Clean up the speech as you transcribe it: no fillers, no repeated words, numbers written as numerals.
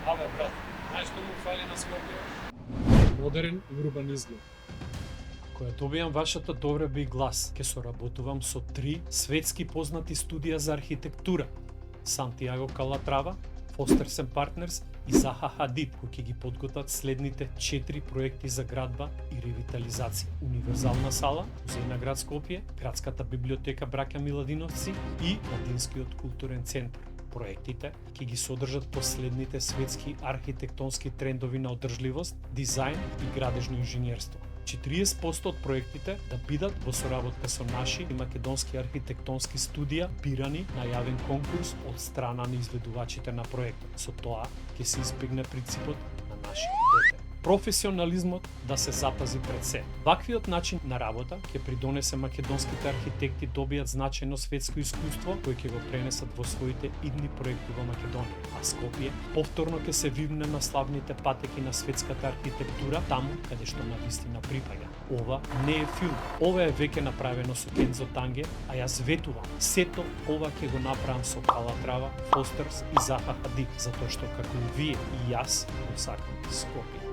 Абе, брат, знаеш што му фали на Скопје? Модерен и урбан изглед. Ако ја добијам вашата добра и глас, ќе соработувам со 3 светски познати студија за архитектура: Сантиаго Калатрава, Foster & Partners и Zaha Hadid, кои ќе ги подготват следните 4 проекти за градба и ревитализација: Универзална сала, Музеј на град Скопје, Градската библиотека Браќа Миладиновци и Младинскиот културен центар. Проектите ќе ги содржат последните светски архитектонски трендови на одржливост, дизајн и градежно инженерство. 40% од проектите да бидат во соработка со наши и македонски архитектонски студија, бирани на јавен конкурс од страна на изведувачите на проектот. Со тоа ќе се избегне принципот на наши дете. Професионализмот да се запази пред се. Ваквиот начин на работа ќе придонесе македонските архитекти добијат значајно светско искуство кој ќе го пренесат во своите идни проекти во Македонија. А Скопје повторно ќе се вивне на славните патеки на светската архитектура, таму каде што навистина припаѓа. Ова не е филм. Ова е веќе направено со Кензо Танге, а јас ветувам, сето ова ќе го направам со Калатрава, Фостерс и Zaha Hadid, затоа што како и вие и јас го сакам Скопје.